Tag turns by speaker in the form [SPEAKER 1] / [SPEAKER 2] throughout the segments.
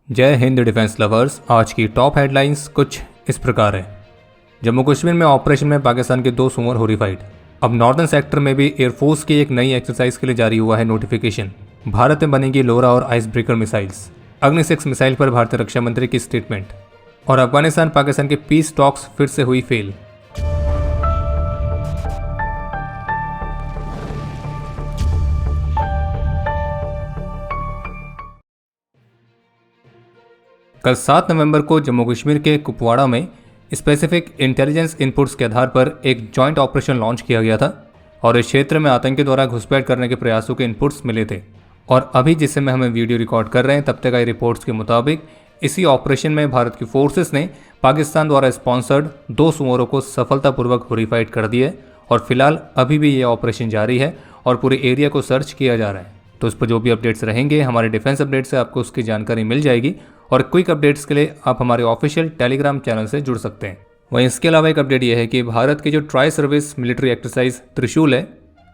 [SPEAKER 1] जय Hind defence lovers. आज की टॉप हेडलाइंस कुछ इस प्रकार है। जम्मू कश्मीर में ऑपरेशन में पाकिस्तान के 2 सुमर हॉरिफाइड। अब नॉर्दर्न सेक्टर में भी एयरफोर्स की एक नई एक्सरसाइज के लिए जारी हुआ है नोटिफिकेशन। भारत में बनेगी लोरा और आइस ब्रेकर मिसाइल्स। अग्नि 6 मिसाइल पर भारतीय रक्षा मंत्री की स्टेटमेंट। और अफगानिस्तान पाकिस्तान के पीस टॉक्स फिर से हुई फेल। कल 7 नवंबर को जम्मू कश्मीर के कुपवाड़ा में स्पेसिफिक इंटेलिजेंस इनपुट्स के आधार पर एक जॉइंट ऑपरेशन लॉन्च किया गया था और इस क्षेत्र में आतंकी द्वारा घुसपैठ करने के प्रयासों के इनपुट्स मिले थे। और अभी जिस समय हमें वीडियो रिकॉर्ड कर रहे हैं तब तक आई रिपोर्ट्स के मुताबिक इसी ऑपरेशन में भारत की फोर्सेस ने पाकिस्तान द्वारा स्पॉन्सर्ड 2 सुमोरों को सफलतापूर्वक हॉरिफाइड कर दिया है और फिलहाल अभी भी ये ऑपरेशन जारी है और पूरे एरिया को सर्च किया जा रहा है। तो उस पर जो भी अपडेट्स रहेंगे हमारे डिफेंस अपडेट से आपको उसकी जानकारी मिल जाएगी और क्विक अपडेट्स के लिए आप हमारे ऑफिशियल टेलीग्राम चैनल से जुड़ सकते हैं। वहीं इसके अलावा एक अपडेट यह है कि भारत की जो ट्राई सर्विस मिलिट्री एक्सरसाइज त्रिशूल है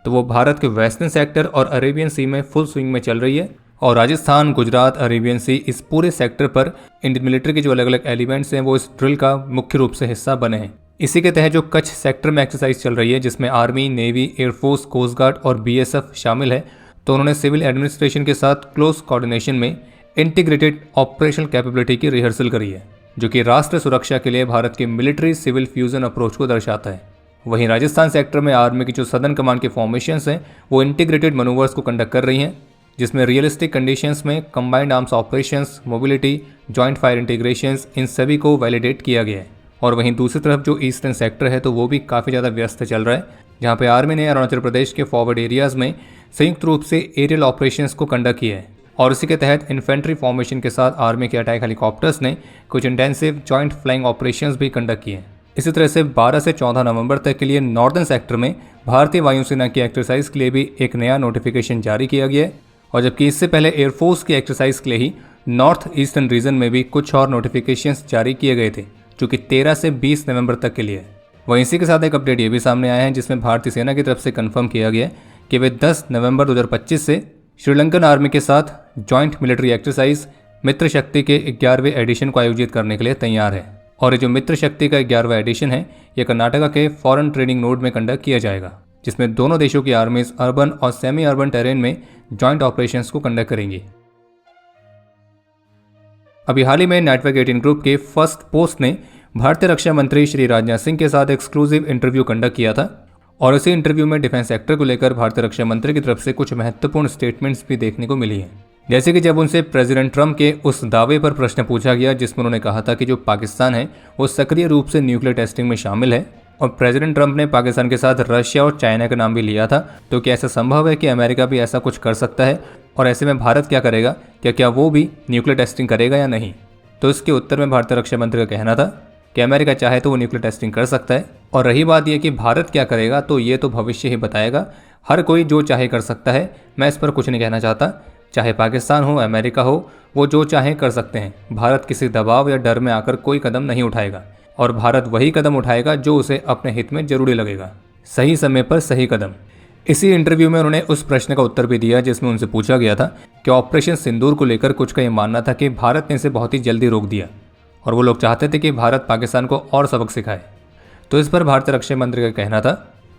[SPEAKER 1] तो वो भारत के वेस्टर्न सेक्टर और अरेबियन सी में फुल स्विंग में चल रही है और राजस्थान, गुजरात, अरेबियन सी इस पूरे सेक्टर पर इंडियन मिलिट्री के जो अलग अलग एलिमेंट्स हैं वो इस ड्रिल का मुख्य रूप से हिस्सा बने हैं। इसी के तहत जो कच्छ सेक्टर में एक्सरसाइज चल रही है जिसमें army, navy, air force, coast guard और BSF शामिल है, तो उन्होंने सिविल एडमिनिस्ट्रेशन के साथ क्लोज कोऑर्डिनेशन में इंटीग्रेटेड ऑपरेशनल कैपेबिलिटी की रिहर्सल करी है जो कि राष्ट्र सुरक्षा के लिए भारत के मिलिट्री सिविल फ्यूजन अप्रोच को दर्शाता है। वहीं राजस्थान सेक्टर में आर्मी की जो सदर्न कमांड के फॉर्मेशंस हैं वो इंटीग्रेटेड मनूवर्स को कंडक्ट कर रही हैं जिसमें रियलिस्टिक कंडीशंस में combined arms operations, mobility, joint fire integrations इन सभी को वैलिडेट किया गया है। और वहीं दूसरी तरफ जो ईस्टर्न सेक्टर है तो वो भी काफ़ी ज़्यादा व्यस्त चल रहा है जहाँ पे आर्मी ने अरुणाचल प्रदेश के फॉरवर्ड एरियाज़ में संयुक्त रूप से एरियल ऑपरेशंस को कंडक्ट किया है और इसी के तहत इन्फेंट्री फॉर्मेशन के साथ आर्मी के अटैक हेलीकॉप्टर्स ने कुछ इंटेंसिव जॉइंट फ्लाइंग ऑपरेशंस भी कंडक्ट किए हैं। इसी तरह से 12 से 14 नवंबर तक के लिए नॉर्दर्न सेक्टर में भारतीय वायुसेना की एक्सरसाइज के लिए भी एक नया नोटिफिकेशन जारी किया गया है और जबकि इससे पहले एयरफोर्स की एक्सरसाइज के लिए ही नॉर्थ ईस्टर्न रीजन में भी कुछ और नोटिफिकेशंस जारी किए गए थे जो कि 13 से 20 नवंबर तक के लिए। वहीं इसी के साथ एक अपडेट ये भी सामने आया है जिसमें भारतीय सेना की तरफ से कंफर्म किया गया कि वे 10 नवंबर 2025 से श्रीलंकन आर्मी के साथ जॉइंट मिलिट्री एक्सरसाइज मित्र शक्ति के 11वें एडिशन को आयोजित करने के लिए तैयार है। और ये जो मित्र शक्ति का 11वां एडिशन है ये कर्नाटका के फॉरेन ट्रेनिंग नोड में कंडक्ट किया जाएगा जिसमें दोनों देशों की आर्मीज अर्बन और सेमी अर्बन टेरेन में जॉइंट ऑपरेशंस को कंडक्ट करेंगी। अभी हाल ही में नेटवर्क 18 ग्रुप के फर्स्ट पोस्ट ने भारतीय रक्षा मंत्री श्री राजनाथ सिंह के साथ एक्सक्लूसिव इंटरव्यू कंडक्ट किया था और इसी इंटरव्यू में डिफेंस सेक्टर को लेकर भारतीय रक्षा मंत्री की तरफ से कुछ महत्वपूर्ण स्टेटमेंट्स भी देखने को मिली हैं। जैसे कि जब उनसे प्रेसिडेंट ट्रंप के उस दावे पर प्रश्न पूछा गया जिसमें उन्होंने कहा था कि जो पाकिस्तान है वो सक्रिय रूप से न्यूक्लियर टेस्टिंग में शामिल है और प्रेसिडेंट ट्रंप ने पाकिस्तान के साथ रशिया और चाइना का नाम भी लिया था, तो क्या ऐसा संभव है कि अमेरिका भी ऐसा कुछ कर सकता है और ऐसे में भारत क्या करेगा, क्या वो भी न्यूक्लियर टेस्टिंग करेगा या नहीं। तो इसके उत्तर में भारतीय रक्षा मंत्री का कहना था कि अमेरिका चाहे तो वो न्यूक्लियर टेस्टिंग कर सकता है और रही बात यह कि भारत क्या करेगा तो ये तो भविष्य ही बताएगा। हर कोई जो चाहे कर सकता है, मैं इस पर कुछ नहीं कहना चाहता। चाहे पाकिस्तान हो, अमेरिका हो, वो जो चाहे कर सकते हैं। भारत किसी दबाव या डर में आकर कोई कदम नहीं उठाएगा और भारत वही कदम उठाएगा जो उसे अपने हित में जरूरी लगेगा, सही समय पर सही कदम। इसी इंटरव्यू में उन्होंने उस प्रश्न का उत्तर भी दिया जिसमें उनसे पूछा गया था कि ऑपरेशन सिंदूर को लेकर कुछ का ये मानना था कि भारत ने इसे बहुत ही जल्दी रोक दिया और वो लोग चाहते थे कि भारत पाकिस्तान को और सबक सिखाए। तो इस पर भारतीय रक्षा मंत्री का कहना था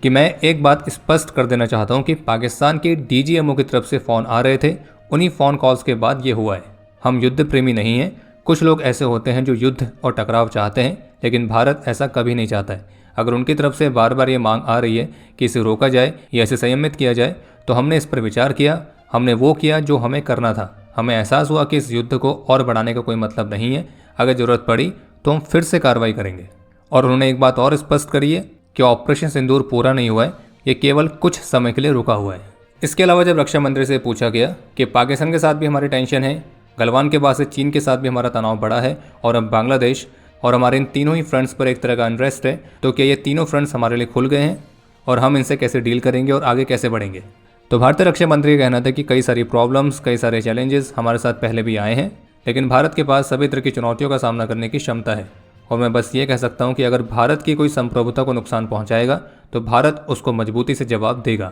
[SPEAKER 1] कि मैं एक बात स्पष्ट कर देना चाहता हूं कि पाकिस्तान के DGMO की तरफ से फ़ोन आ रहे थे, उन्हीं फ़ोन कॉल्स के बाद ये हुआ है। हम युद्ध प्रेमी नहीं हैं। कुछ लोग ऐसे होते हैं जो युद्ध और टकराव चाहते हैं लेकिन भारत ऐसा कभी नहीं चाहता है। अगर उनकी तरफ से बार बार ये मांग आ रही है कि इसे रोका जाए या इसे संयमित किया जाए तो हमने इस पर विचार किया, हमने वो किया जो हमें करना था। हमें एहसास हुआ कि इस युद्ध को और बढ़ाने का कोई मतलब नहीं है। अगर ज़रूरत पड़ी तो हम फिर से कार्रवाई करेंगे। और उन्होंने एक बात और स्पष्ट करी है कि ऑपरेशन सिंदूर पूरा नहीं हुआ है, ये केवल कुछ समय के लिए रुका हुआ है। इसके अलावा जब रक्षा मंत्री से पूछा गया कि पाकिस्तान के साथ भी हमारी टेंशन है, गलवान के बाद से चीन के साथ भी हमारा तनाव बढ़ा है और अब बांग्लादेश और हमारे इन तीनों ही फ्रंट्स पर एक तरह का अनरेस्ट है, तो क्या ये तीनों फ्रंट्स हमारे लिए खुल गए हैं और हम इनसे कैसे डील करेंगे और आगे कैसे बढ़ेंगे। तो भारतीय रक्षा मंत्री का कहना था कि कई सारी प्रॉब्लम्स, कई सारे चैलेंजेस हमारे साथ पहले भी आए हैं लेकिन भारत के पास सभी तरह की चुनौतियों का सामना करने की क्षमता है और मैं बस ये कह सकता हूँ कि अगर भारत की कोई संप्रभुता को नुकसान पहुँचाएगा तो भारत उसको मजबूती से जवाब देगा।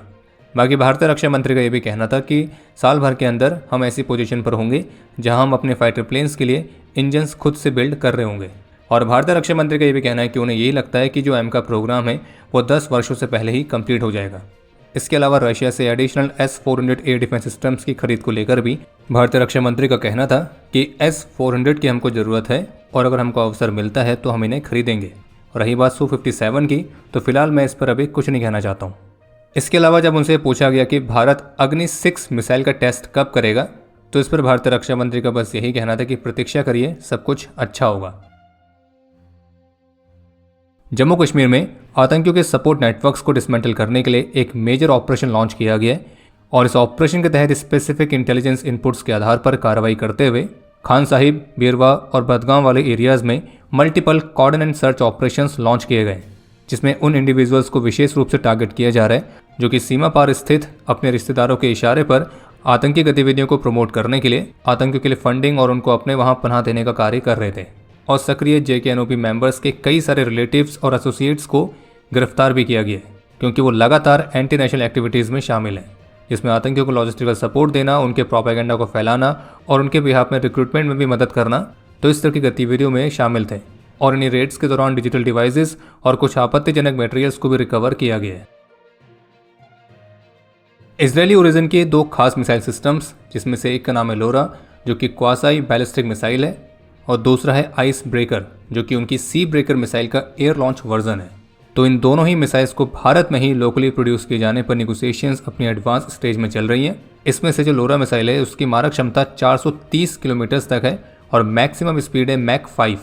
[SPEAKER 1] बाकी भारतीय रक्षा मंत्री का ये भी कहना था कि साल भर के अंदर हम ऐसी पोजीशन पर होंगे जहां हम अपने फाइटर प्लेन्स के लिए इंजन्स खुद से बिल्ड कर रहे होंगे। और भारतीय रक्षा मंत्री का ये भी कहना है कि उन्हें यही लगता है कि जो एमका प्रोग्राम है वो 10 वर्षों से पहले ही कंप्लीट हो जाएगा। इसके अलावा रशिया से additional S-400 air defence systems की खरीद को लेकर भी भारतीय रक्षा मंत्री का कहना था कि S-400 की हमको ज़रूरत है और अगर हमको अवसर मिलता है तो हम इन्हें खरीदेंगे। और रही बात Su-57 की, तो फिलहाल मैं इस पर अभी कुछ नहीं कहना चाहता हूँ। इसके अलावा जब उनसे पूछा गया कि भारत अग्नि 6 मिसाइल का टेस्ट कब करेगा, तो इस पर भारतीय रक्षा मंत्री का बस यही कहना था कि प्रतीक्षा करिए, सब कुछ अच्छा होगा। जम्मू कश्मीर में आतंकियों के सपोर्ट नेटवर्क्स को डिसमेंटल करने के लिए एक मेजर ऑपरेशन लॉन्च किया गया है और इस ऑपरेशन के तहत स्पेसिफिक इंटेलिजेंस इनपुट्स के आधार पर कार्रवाई करते हुए खान साहिब, बीरवा और बदगांव वाले एरियाज में multiple cordon and search operations launch किए गए, जिसमें उन इंडिविजुअल्स को विशेष रूप से टारगेट किया जा रहा है जो कि सीमा पार स्थित अपने रिश्तेदारों के इशारे पर आतंकी गतिविधियों को प्रमोट करने के लिए आतंकियों के लिए फंडिंग और उनको अपने वहां पनाह देने का कार्य कर रहे थे। और सक्रिय JKNOP मेंबर्स के कई सारे रिलेटिव्स और एसोसिएट्स को गिरफ्तार भी किया गया है क्योंकि वो लगातार एंटी नेशनल एक्टिविटीज़ में शामिल हैं, जिसमें आतंकियों को लॉजिस्टिकल सपोर्ट देना, उनके प्रोपेगेंडा को फैलाना और उनके बिहाफ में रिक्रूटमेंट में भी मदद करना, तो इस तरह की गतिविधियों में शामिल थे। और इन रेड्स के दौरान डिजिटल डिवाइसेस और कुछ आपत्तिजनक मटेरियल्स को भी रिकवर किया गया है। इजरायली ओरिजिन के 2 खास मिसाइल सिस्टम्स, जिसमें से एक का नाम है लोरा जो कि क्वासाई बैलिस्टिक मिसाइल है और दूसरा है आइस ब्रेकर जो कि उनकी सी ब्रेकर मिसाइल का एयर लॉन्च वर्जन है। तो इन दोनों ही मिसाइल्स को भारत में ही लोकली प्रोड्यूस किए जाने पर निगोशिएशंस अपनी एडवांस स्टेज में चल रही हैं। इसमें से जो लोरा मिसाइल है उसकी मारक क्षमता 430 किलोमीटर तक है और मैक्सिमम स्पीड है मैक 5।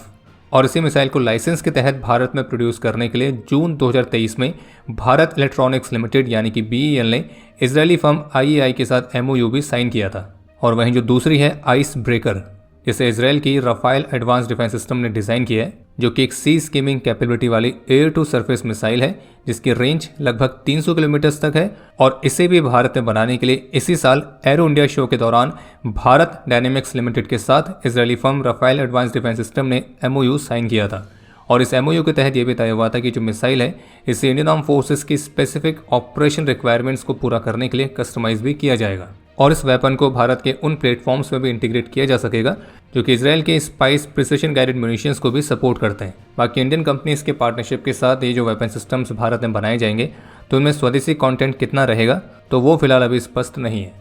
[SPEAKER 1] और इसी मिसाइल को लाइसेंस के तहत भारत में प्रोड्यूस करने के लिए जून 2023 में भारत इलेक्ट्रॉनिक्स लिमिटेड यानी कि BEL ने इजरायली फर्म IAI के साथ MOU भी साइन किया था। और वहीं जो दूसरी है आइस ब्रेकर, जिसे इजराइल की रफाइल एडवांस डिफेंस सिस्टम ने डिज़ाइन किया है, जो कि एक सी स्कीमिंग कैपेबिलिटी वाली एयर टू सरफेस मिसाइल है जिसकी रेंज लगभग 300 किलोमीटर तक है। और इसे भी भारत में बनाने के लिए इसी साल एरो इंडिया शो के दौरान भारत डायनेमिक्स लिमिटेड के साथ Israeli firm Rafale advance defence system ने MOU साइन किया था। और इस MOU के तहत यह भी तय हुआ था कि जो मिसाइल है इसे इंडियन आर्म फोर्सेस की स्पेसिफिक ऑपरेशन रिक्वायरमेंट्स को पूरा करने के लिए कस्टमाइज भी किया जाएगा। और इस वेपन को भारत के उन प्लेटफॉर्म्स में भी इंटीग्रेट किया जा सकेगा जो कि इजराइल के स्पाइस प्रिसिशन गाइडेड म्यूनिशंस को भी सपोर्ट करते हैं। बाकी इंडियन कंपनीज के पार्टनरशिप के साथ ये जो वेपन सिस्टम्स भारत में बनाए जाएंगे तो उनमें स्वदेशी कंटेंट कितना रहेगा तो वो फिलहाल अभी स्पष्ट नहीं है।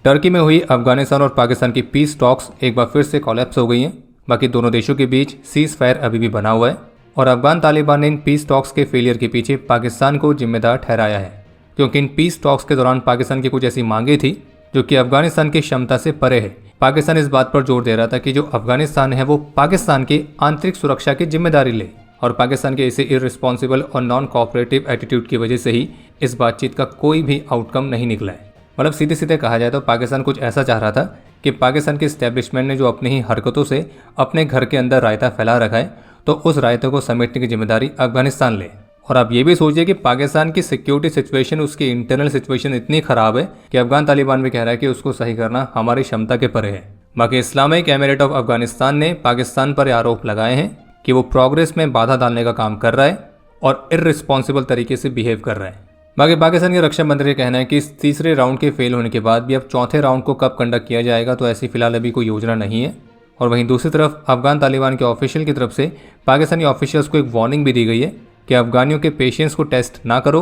[SPEAKER 1] टर्की में हुई अफगानिस्तान और पाकिस्तान की पीस टॉक्स एक बार फिर से कोलैप्स हो गई हैं। बाकी दोनों देशों के बीच सीज फायर अभी भी बना हुआ है और अफगान तालिबान ने इन पीस टॉक्स के फेलियर के पीछे पाकिस्तान को जिम्मेदार ठहराया है, क्योंकि इन पीस टॉक्स के दौरान पाकिस्तान की कुछ ऐसी मांगे थी जो कि अफगानिस्तान की क्षमता से परे है। पाकिस्तान इस बात पर जोर दे रहा था कि जो अफगानिस्तान है वो पाकिस्तान की आंतरिक सुरक्षा की जिम्मेदारी ले और पाकिस्तान के इसे इररिस्पॉन्सिबल और नॉन कोऑपरेटिव एटीट्यूड की वजह से ही इस बातचीत का कोई भी आउटकम नहीं निकला है। मतलब सीधे सीधे कहा जाए तो पाकिस्तान कुछ ऐसा चाह रहा था कि पाकिस्तान के इस्टेब्लिशमेंट ने जो अपनी ही हरकतों से अपने घर के अंदर रायता फैला रखा है तो उस रायते को समेटने की जिम्मेदारी अफगानिस्तान ले। और आप ये भी सोचिए कि पाकिस्तान की सिक्योरिटी सिचुएशन, उसकी इंटरनल सिचुएशन इतनी खराब है कि अफगान तालिबान भी कह रहा है कि उसको सही करना हमारी क्षमता के परे है। बाकी इस्लामिक एमिरेट ऑफ अफगानिस्तान ने पाकिस्तान पर आरोप लगाए हैं कि वो प्रोग्रेस में बाधा डालने का काम कर रहा है और इररिस्पॉन्सिबल तरीके से बिहेव कर रहा है। बाकी पाकिस्तान के रक्षा मंत्री का कहना है कि इस तीसरे राउंड के फेल होने के बाद भी अब चौथे राउंड को कब कंडक्ट किया जाएगा तो ऐसी फिलहाल अभी कोई योजना नहीं है। और वहीं दूसरी तरफ अफगान तालिबान के ऑफिशियल की तरफ से पाकिस्तानी ऑफिशियल्स को एक वार्निंग भी दी गई है कि अफगानियों के पेशेंस को टेस्ट ना करो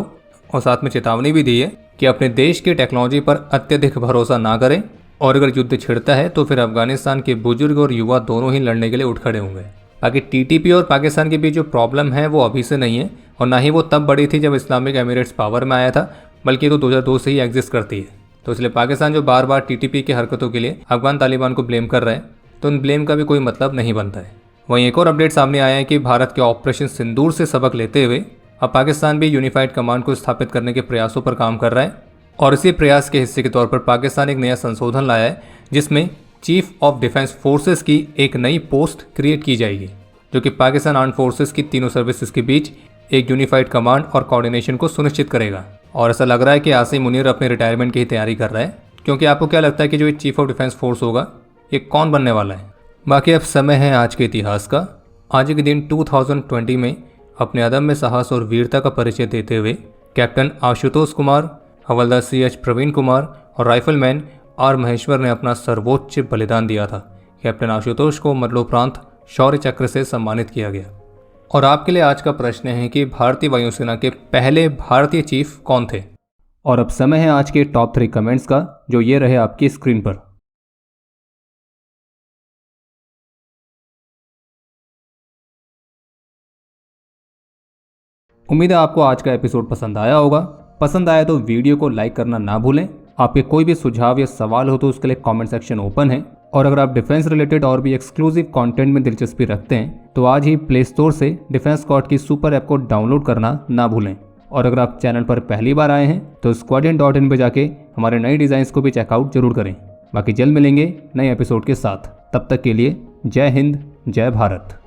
[SPEAKER 1] और साथ में चेतावनी भी दी है कि अपने देश की टेक्नोलॉजी पर अत्यधिक भरोसा ना करें और अगर युद्ध छिड़ता है तो फिर अफगानिस्तान के बुजुर्ग और युवा दोनों ही लड़ने के लिए उठ खड़े होंगे। बाकी TTP और पाकिस्तान के बीच जो प्रॉब्लम है वो अभी से नहीं है और ना ही वो तब बड़ी थी जब इस्लामिक एमिरेट्स पावर में आया था, बल्कि ये तो 2002 से ही एग्जिस्ट करती है। तो इसलिए पाकिस्तान जो बार बार TTP की हरकतों के लिए अफगान तालिबान को ब्लेम कर रहा है तो उन ब्लेम का भी कोई मतलब नहीं बनता है। वहीं एक और अपडेट सामने आया है कि भारत के ऑपरेशन सिंदूर से सबक लेते हुए अब पाकिस्तान भी यूनिफाइड कमांड को स्थापित करने के प्रयासों पर काम कर रहा है और इसी प्रयास के हिस्से के तौर पर पाकिस्तान एक नया संशोधन लाया है जिसमें चीफ ऑफ डिफेंस फोर्सेस की एक नई पोस्ट क्रिएट की जाएगी जो कि पाकिस्तान आर्म्ड फोर्सेस की तीनों सर्विसेज के बीच एक यूनिफाइड कमांड और कोऑर्डिनेशन को सुनिश्चित करेगा। और ऐसा लग रहा है कि आसिम मुनीर अपने रिटायरमेंट की ही तैयारी कर रहा है, क्योंकि आपको क्या लगता है कि जो ये चीफ ऑफ डिफेंस फोर्स होगा ये कौन बनने वाला है? बाकी अब समय है आज के इतिहास का। आज के दिन 2020 में अपने अदम्य साहस और वीरता का परिचय देते हुए कैप्टन आशुतोष कुमार, हवलदार CH प्रवीण कुमार और राइफलमैन R महेश्वर ने अपना सर्वोच्च बलिदान दिया था। कैप्टन आशुतोष को मरणोपरांत शौर्य चक्र से सम्मानित किया गया। और आपके लिए आज का प्रश्न है कि भारतीय वायुसेना के पहले भारतीय चीफ कौन थे। और अब समय है आज के टॉप 3 कमेंट्स का, जो ये रहे आपकी स्क्रीन पर। उम्मीद है आपको आज का एपिसोड पसंद आया होगा। पसंद आया तो वीडियो को लाइक करना ना भूलें। आपके कोई भी सुझाव या सवाल हो तो उसके लिए कमेंट सेक्शन ओपन है। और अगर आप डिफेंस रिलेटेड और भी एक्सक्लूसिव कंटेंट में दिलचस्पी रखते हैं तो आज ही प्ले स्टोर से डिफेंस स्क्वाड की सुपर ऐप को डाउनलोड करना ना भूलें। और अगर आप चैनल पर पहली बार आए हैं तो squadron.in पे जाके हमारे नए डिज़ाइंस को भी चेकआउट जरूर करें। बाकी जल्द मिलेंगे नए एपिसोड के साथ। तब तक के लिए जय हिंद, जय भारत।